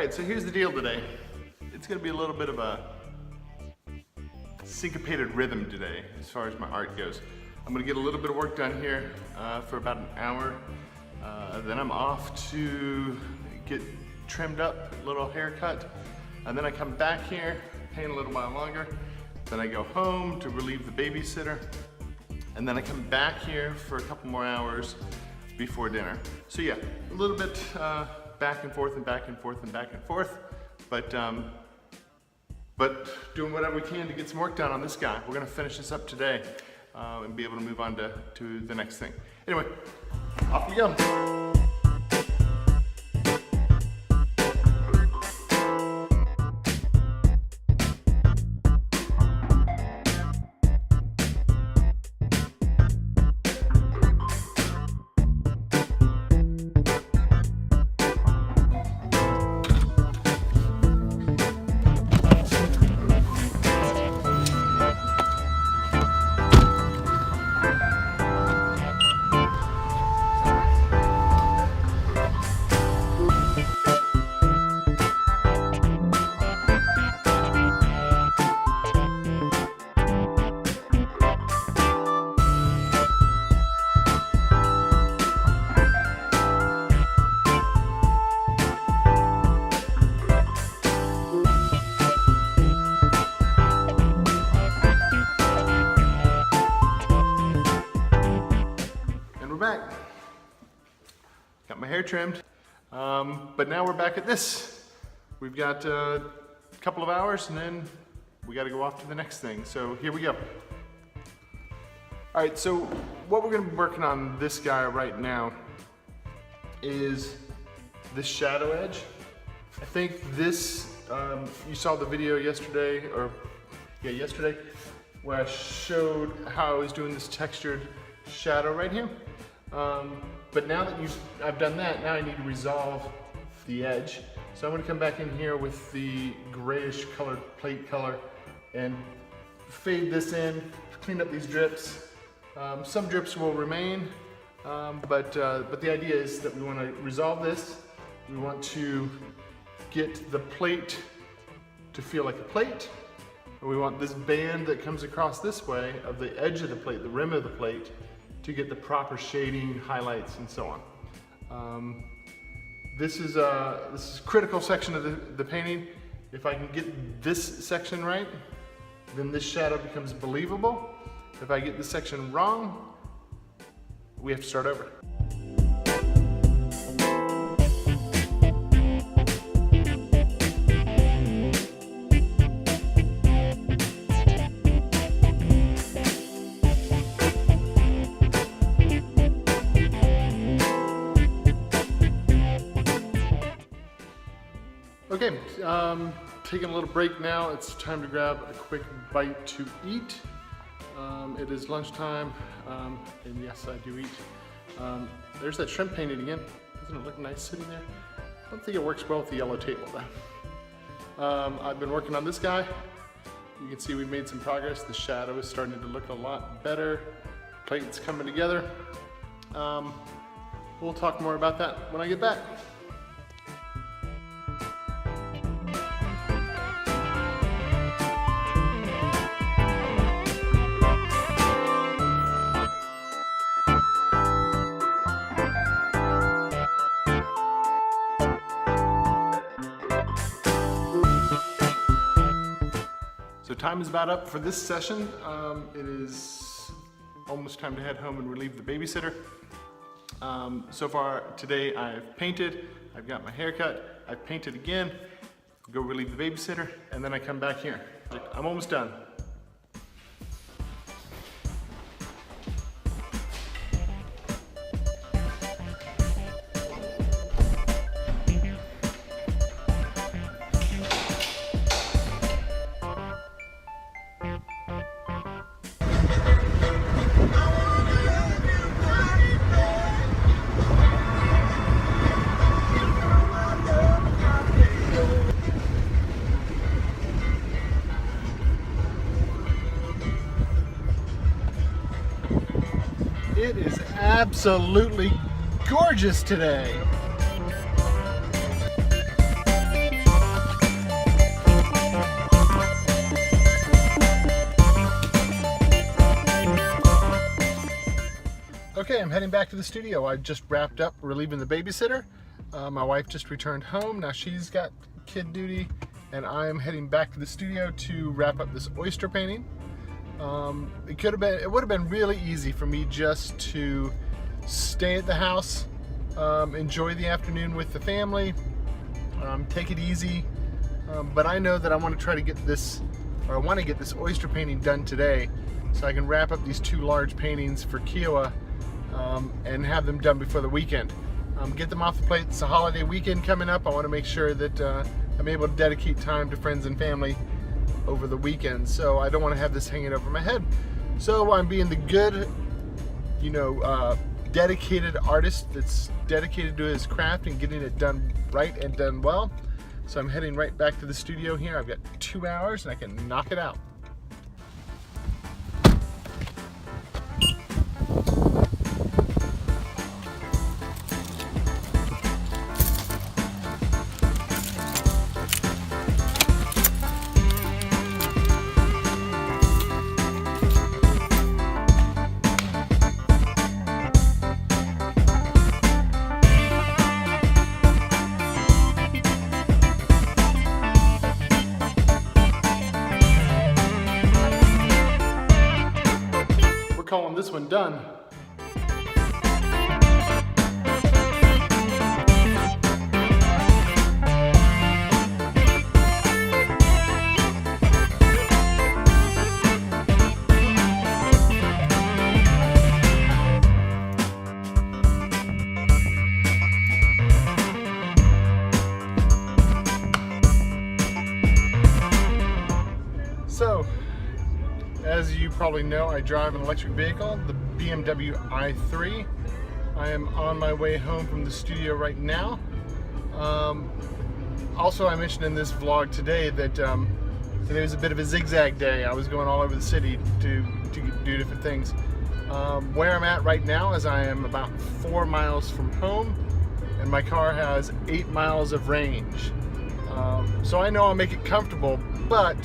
Alright, so here's the deal today. It's gonna be a little bit of a syncopated rhythm today as far as my art goes. I'm gonna get a little bit of work done here for about an hour. Then I'm off to get trimmed up, a little haircut. And then I come back here, paint a little while longer. Then I go home to relieve the babysitter. And then I come back here for a couple more hours before dinner. So yeah, a little bit back and forth and back and forth and back and forth. But doing whatever we can to get some work done on this guy. We're gonna finish this up today and be able to move on to the next thing. Anyway, off we go. Back. Got my hair trimmed, but now we're back at this. We've got a couple of hours and then we got to go off to the next thing. So here we go. All right, so what we're going to be working on this guy right now is this shadow edge. I think this, you saw the video yesterday, yesterday, where I showed how I was doing this textured shadow right here. But now that I've done that, now I need to resolve the edge. So I'm going to come back in here with the grayish colored plate color and fade this in, clean up these drips. Some drips will remain, but the idea is that we want to resolve this. We want to get the plate to feel like a plate. We want this band that comes across this way of the edge of the plate, the rim of the plate, to get the proper shading, highlights, and so on. This is a critical section of the painting. If I can get this section right, then this shadow becomes believable. If I get this section wrong, we have to start over. Okay, taking a little break now. It's time to grab a quick bite to eat. It is lunchtime, and yes, I do eat. There's that shrimp painting again. Doesn't it look nice sitting there? I don't think it works well with the yellow table though. I've been working on this guy. You can see we've made some progress. The shadow is starting to look a lot better. Plate's coming together. We'll talk more about that when I get back. So time is about up for this session. It is almost time to head home and relieve the babysitter. So far today I've painted, I've got my haircut, I've painted again, go relieve the babysitter, and then I come back here. I'm almost done. It is absolutely gorgeous today. Okay, I'm heading back to the studio. I just wrapped up relieving the babysitter. My wife just returned home. Now she's got kid duty, and I am heading back to the studio to wrap up this oyster painting. It would have been really easy for me just to stay at the house, enjoy the afternoon with the family, take it easy. But I know that I want to try to get this, or I want to get this oyster painting done today, so I can wrap up these two large paintings for Kiowa and have them done before the weekend. Get them off the plate. It's a holiday weekend coming up. I want to make sure that I'm able to dedicate time to friends and family over the weekend, so I don't want to have this hanging over my head. So I'm being the good, dedicated artist that's dedicated to his craft and getting it done right and done well. So I'm heading right back to the studio here. I've got 2 hours and I can knock it out. Calling this one done. So, as you probably know, I drive an electric vehicle, the BMW i3. I am on my way home from the studio right now. Also, I mentioned in this vlog today that today was a bit of a zigzag day. I was going all over the city to do different things. Where I'm at right now is I am about 4 miles from home, and my car has 8 miles of range. So I know I'll make it comfortable, but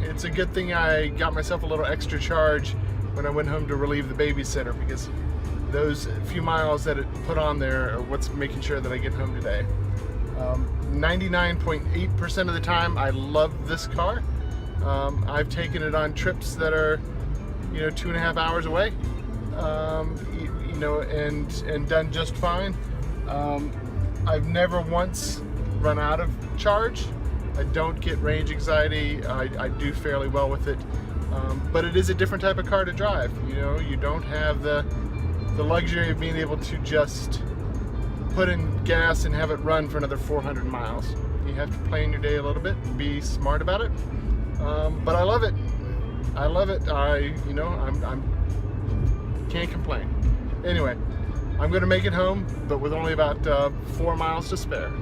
it's a good thing I got myself a little extra charge when I went home to relieve the babysitter, because those few miles that it put on there are what's making sure that I get home today. 99.8% of the time I love this car. I've taken it on trips that are 2.5 hours away, and done just fine. I've never once run out of charge. I don't get range anxiety. I do fairly well with it, but it is a different type of car to drive. You don't have the luxury of being able to just put in gas and have it run for another 400 miles. You have to plan your day a little bit and be smart about it. But I love it. I love it. I'm can't complain. Anyway, I'm going to make it home, but with only about 4 miles to spare.